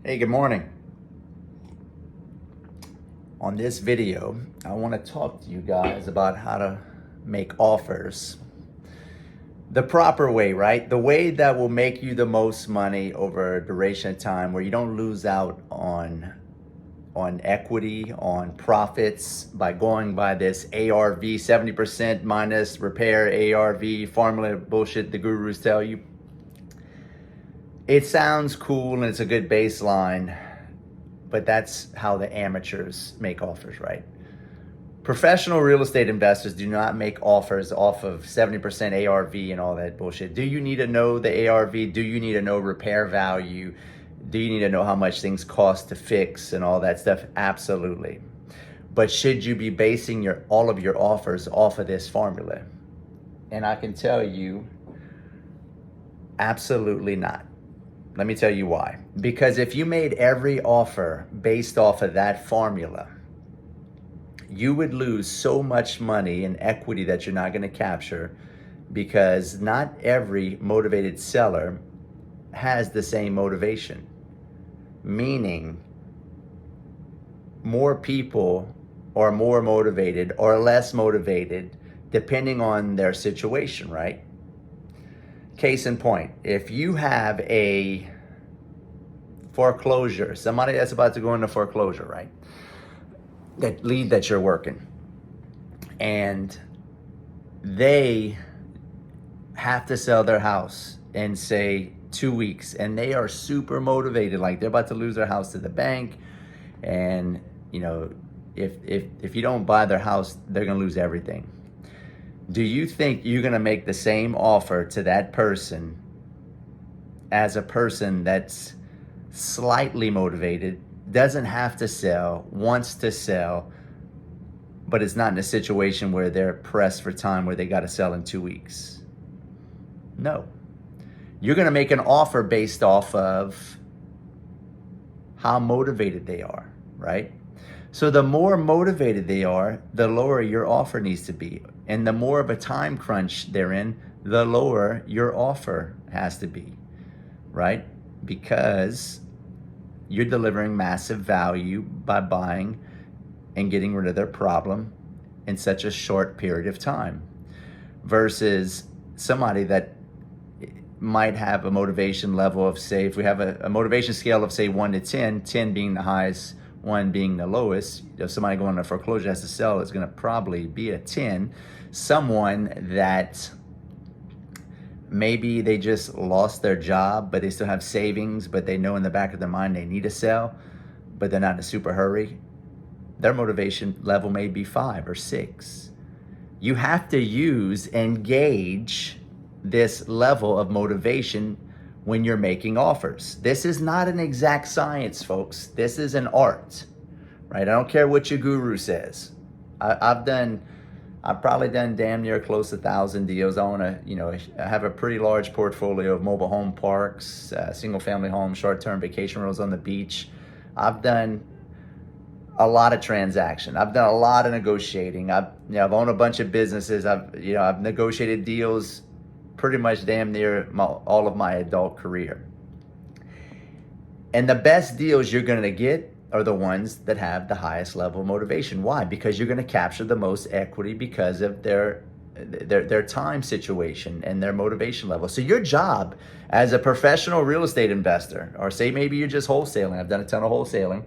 Hey, good morning. On this video, I want to talk to you guys about how to make offers the proper way, right? The way that will make you the most money over a duration of time where you don't lose out on equity, on profits by going by this ARV, 70% minus repair ARV formula bullshit the gurus tell you. It sounds cool and it's a good baseline, but that's how the amateurs make offers, right? Professional real estate investors do not make offers off of 70% ARV and all that bullshit. Do you need to know the ARV? Do you need to know repair value? Do you need to know how much things cost to fix and all that stuff? Absolutely. But should you be basing all of your offers off of this formula? And I can tell you, absolutely not. Let me tell you why. Because if you made every offer based off of that formula, you would lose so much money in equity that you're not going to capture, because not every motivated seller has the same motivation. Meaning, more people are more motivated or less motivated depending on their situation, right? Case in point, if you have a foreclosure, somebody that's about to go into foreclosure, right? That lead that you're working, and they have to sell their house in, say, 2 weeks, and they are super motivated, like they're about to lose their house to the bank, and if you don't buy their house, they're gonna lose everything. Do you think you're gonna make the same offer to that person as a person that's slightly motivated, doesn't have to sell, wants to sell, but it's not in a situation where they're pressed for time where they got to sell in 2 weeks? No. You're going to make an offer based off of how motivated they are, right? So the more motivated they are, the lower your offer needs to be. And the more of a time crunch they're in, the lower your offer has to be, right? Because you're delivering massive value by buying and getting rid of their problem in such a short period of time, versus somebody that might have a motivation level of, say, if we have a motivation scale of, say, 1 to 10, 10 being the highest, 1 being the lowest. If somebody going to foreclosure has to sell, it's going to probably be a 10. Someone that maybe they just lost their job, but they still have savings, but they know in the back of their mind they need to sell, but they're not in a super hurry, their motivation level may be 5 or 6. You have to use and gauge this level of motivation when you're making offers. This is not an exact science, folks. This is an art, right? I don't care what your guru says. I've probably done damn near close to 1,000 deals. I want to, I have a pretty large portfolio of mobile home parks, single family homes, short-term vacation rentals on the beach. I've done a lot of transaction. I've done a lot of negotiating. I've owned a bunch of businesses. I've negotiated deals pretty much damn near all of my adult career. And the best deals you're going to get are the ones that have the highest level of motivation. Why? Because you're going to capture the most equity because of their time situation and their motivation level. So your job as a professional real estate investor, or say maybe you're just wholesaling, I've done a ton of wholesaling,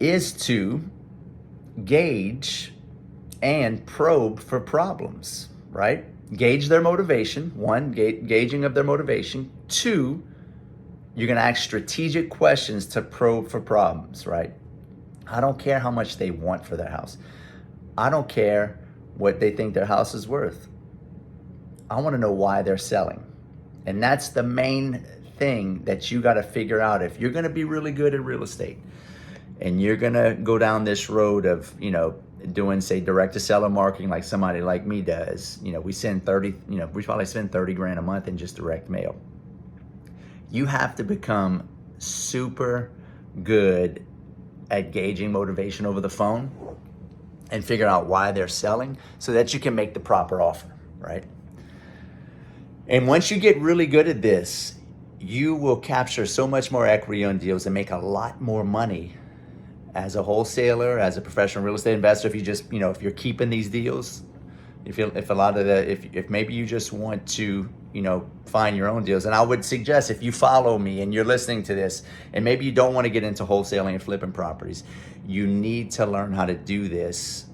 is to gauge and probe for problems, right? Gauge their motivation. 1, gauging of their motivation. 2, you're going to ask strategic questions to probe for problems, right? I don't care how much they want for their house. I don't care what they think their house is worth. I want to know why they're selling. And that's the main thing that you got to figure out if you're going to be really good at real estate. And you're going to go down this road of, doing, say, direct to seller marketing like somebody like me does. We send we probably spend 30 grand a month in just direct mail. You have to become super good at gauging motivation over the phone and figure out why they're selling so that you can make the proper offer, right? And once you get really good at this, you will capture so much more equity on deals and make a lot more money as a wholesaler, as a professional real estate investor. If you just, if you're keeping these deals, if maybe you just want to, find your own deals. And I would suggest, if you follow me and you're listening to this, and maybe you don't want to get into wholesaling and flipping properties, you need to learn how to do this.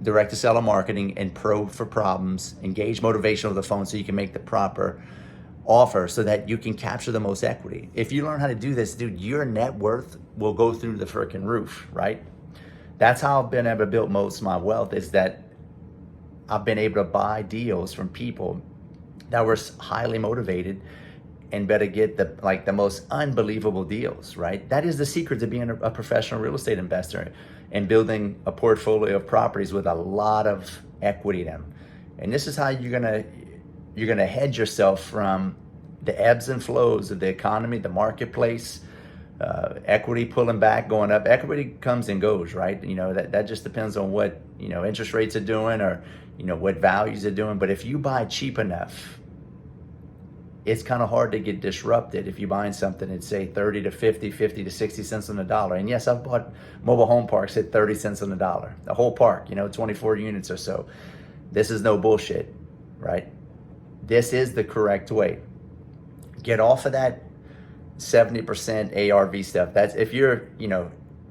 Direct to seller marketing and probe for problems, engage motivation over the phone so you can make the proper offer so that you can capture the most equity. If you learn how to do this, dude, your net worth will go through the freaking roof, right? That's how I've been able to build most of my wealth, is that I've been able to buy deals from people that were highly motivated and better get the most unbelievable deals, right? That is the secret to being a professional real estate investor and building a portfolio of properties with a lot of equity in them. And this is how you're gonna hedge yourself from the ebbs and flows of the economy, the marketplace, equity pulling back, going up. Equity comes and goes, right? That just depends on what interest rates are doing, or what values are doing. But if you buy cheap enough, it's kind of hard to get disrupted if you're buying something at, say, 30 to 50, 50 to 60 cents on the dollar. And yes, I've bought mobile home parks at 30 cents on the dollar. The whole park, 24 units or so. This is no bullshit, right? This is the correct way. Get off of that 70% ARV stuff. That's if you're,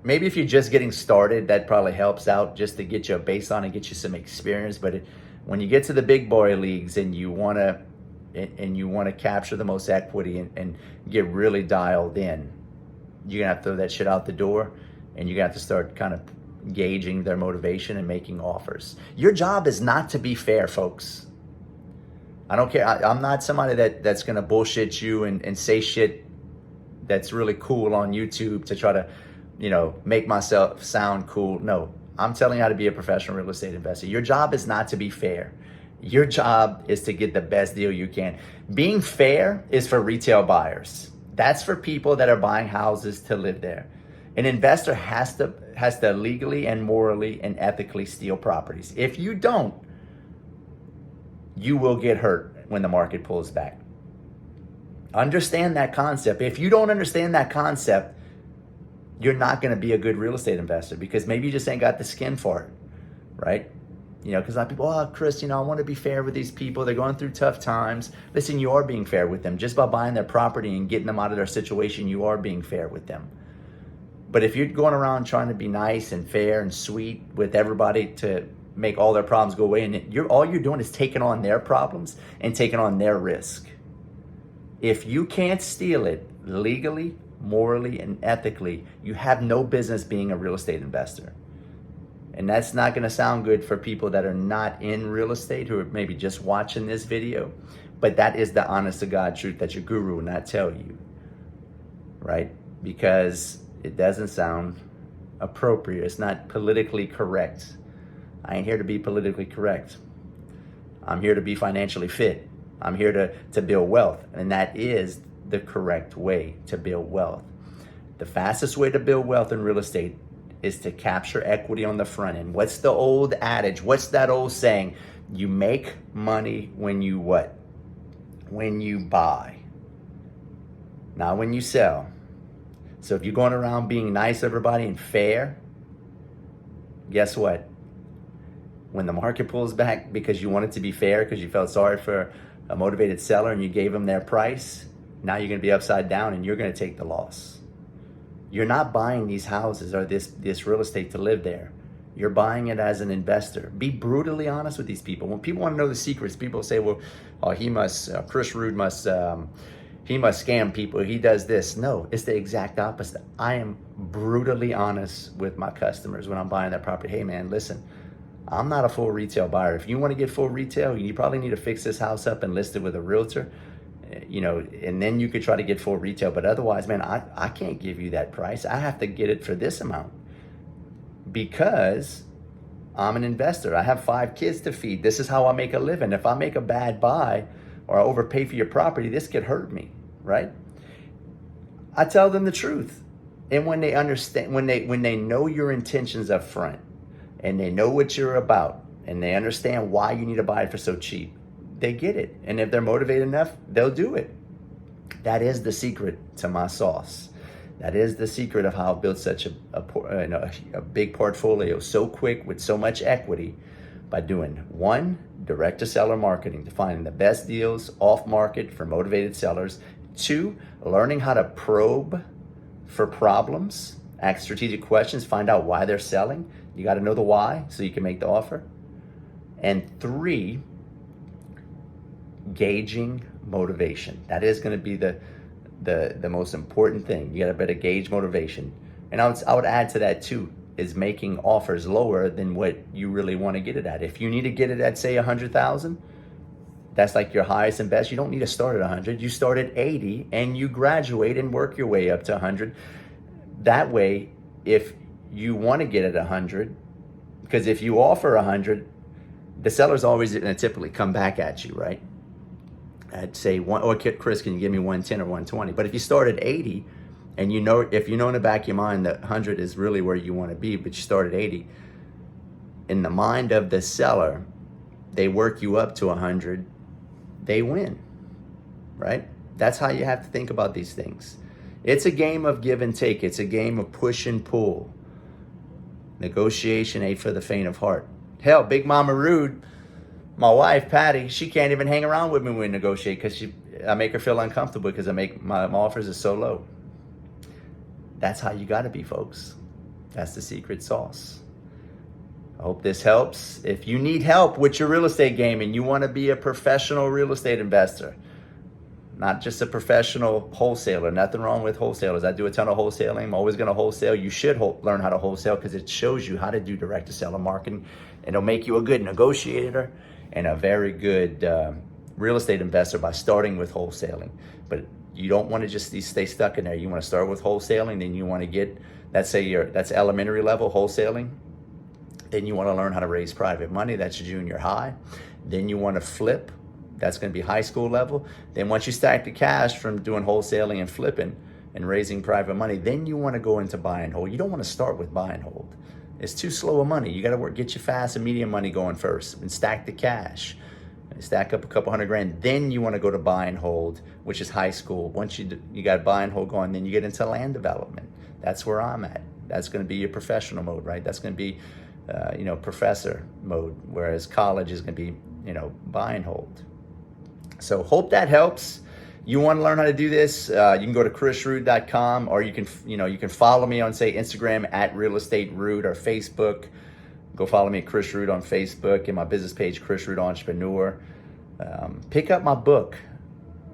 maybe if you're just getting started, that probably helps out just to get you a baseline and get you some experience. But when you get to the big boy leagues and you want to capture the most equity and get really dialed in, you're gonna have to throw that shit out the door, and you're gonna have to start kind of gauging their motivation and making offers. Your job is not to be fair, folks. I don't care. I'm not somebody that's gonna bullshit you and say shit that's really cool on YouTube to try to, make myself sound cool. No, I'm telling you how to be a professional real estate investor. Your job is not to be fair. Your job is to get the best deal you can. Being fair is for retail buyers. That's for people that are buying houses to live there. An investor has to legally and morally and ethically steal properties. If you don't, you will get hurt when the market pulls back. Understand that concept. If you don't understand that concept, you're not going to be a good real estate investor, because maybe you just ain't got the skin for it, right? Because a lot of people, oh, Chris, I want to be fair with these people. They're going through tough times. Listen, you are being fair with them. Just by buying their property and getting them out of their situation, you are being fair with them. But if you're going around trying to be nice and fair and sweet with everybody to make all their problems go away, and all you're doing is taking on their problems and taking on their risk. If you can't steal it legally, morally, and ethically, you have no business being a real estate investor. And that's not going to sound good for people that are not in real estate, who are maybe just watching this video. But that is the honest to God truth that your guru will not tell you, right? Because it doesn't sound appropriate. It's not politically correct. I ain't here to be politically correct. I'm here to be financially fit. I'm here to build wealth. And that is the correct way to build wealth. The fastest way to build wealth in real estate is to capture equity on the front end. What's the old adage? What's that old saying? You make money when you what? When you buy, not when you sell. So if you're going around being nice to everybody and fair, guess what? When the market pulls back because you wanted to be fair, because you felt sorry for a motivated seller and you gave them their price, now you're going to be upside down and you're going to take the loss. You're not buying these houses or this real estate to live there. You're buying it as an investor. Be brutally honest with these people. When people want to know the secrets, people say, well, Chris Rood must scam people. He does this. No, it's the exact opposite. I am brutally honest with my customers when I'm buying that property. Hey man, listen, I'm not a full retail buyer. If you want to get full retail, you probably need to fix this house up and list it with a realtor. And then you could try to get full retail. But otherwise, man, I can't give you that price. I have to get it for this amount because I'm an investor. I have 5 kids to feed. This is how I make a living. If I make a bad buy or I overpay for your property, this could hurt me, right? I tell them the truth. And when they understand, when they know your intentions up front and they know what you're about and they understand why you need to buy it for so cheap, they get it. And if they're motivated enough, they'll do it. That is the secret to my sauce. That is the secret of how I built such a big portfolio so quick with so much equity, by doing one, direct to seller marketing, to finding the best deals off market for motivated sellers. Two, learning how to probe for problems, ask strategic questions, find out why they're selling. You got to know the why so you can make the offer. And three, gauging motivation. That is going to be the most important thing. You got to better gauge motivation. And I would add to that too, is making offers lower than what you really want to get it at. If you need to get it at, say, 100,000, that's like your highest and best. You don't need to start at 100. You start at 80 and you graduate and work your way up to 100. That way, if you want to get at 100, because if you offer 100, the seller's always going to typically come back at you, right? I'd say, Chris, can you give me 110 or 120? But if you start at 80, and if you know in the back of your mind that 100 is really where you want to be, but you start at 80, in the mind of the seller, they work you up to 100, they win, right? That's how you have to think about these things. It's a game of give and take. It's a game of push and pull. Negotiation ain't for the faint of heart. Hell, Big Mama Rood, my wife, Patty, she can't even hang around with me when we negotiate because I make her feel uncomfortable because my offers are so low. That's how you got to be, folks. That's the secret sauce. I hope this helps. If you need help with your real estate game and you want to be a professional real estate investor, not just a professional wholesaler, nothing wrong with wholesalers. I do a ton of wholesaling. I'm always going to wholesale. You should learn how to wholesale because it shows you how to do direct to seller marketing. It'll make you a good negotiator and a very good real estate investor by starting with wholesaling. But you don't want to just stay stuck in there. You want to start with wholesaling, then you want to get, that's elementary level wholesaling. Then you want to learn how to raise private money. That's junior high. Then you want to flip. That's going to be high school level. Then once you stack the cash from doing wholesaling and flipping and raising private money, then you want to go into buy and hold. You don't want to start with buy and hold. It's too slow of money. You got to get your fast and medium money going first and stack the cash. Stack up a couple $100,000. Then you want to go to buy and hold, which is high school. Once you got buy and hold going, then you get into land development. That's where I'm at. That's going to be your professional mode, right? That's going to be, professor mode. Whereas college is going to be, buy and hold. So hope that helps. You want to learn how to do this? You can go to chrisrood.com, or you can follow me on, say, Instagram at Real Estate Rood, or Facebook. Go follow me at Chris Rood on Facebook, and my business page, Chris Rood Entrepreneur. Pick up my book.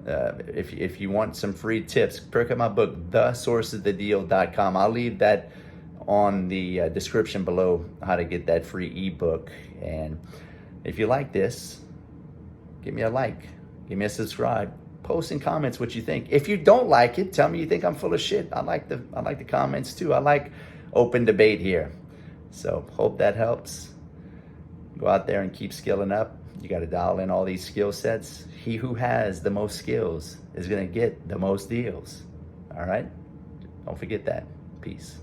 If you want some free tips, pick up my book, thesourceofthedeal.com. I'll leave that on the description below, how to get that free ebook. And if you like this, give me a like, give me a subscribe, post in comments what you think. If you don't like it, tell me you think I'm full of shit. I like the comments too. I like open debate here. So hope that helps. Go out there and keep skilling up. You got to dial in all these skill sets. He who has the most skills is going to get the most deals. All right? Don't forget that. Peace.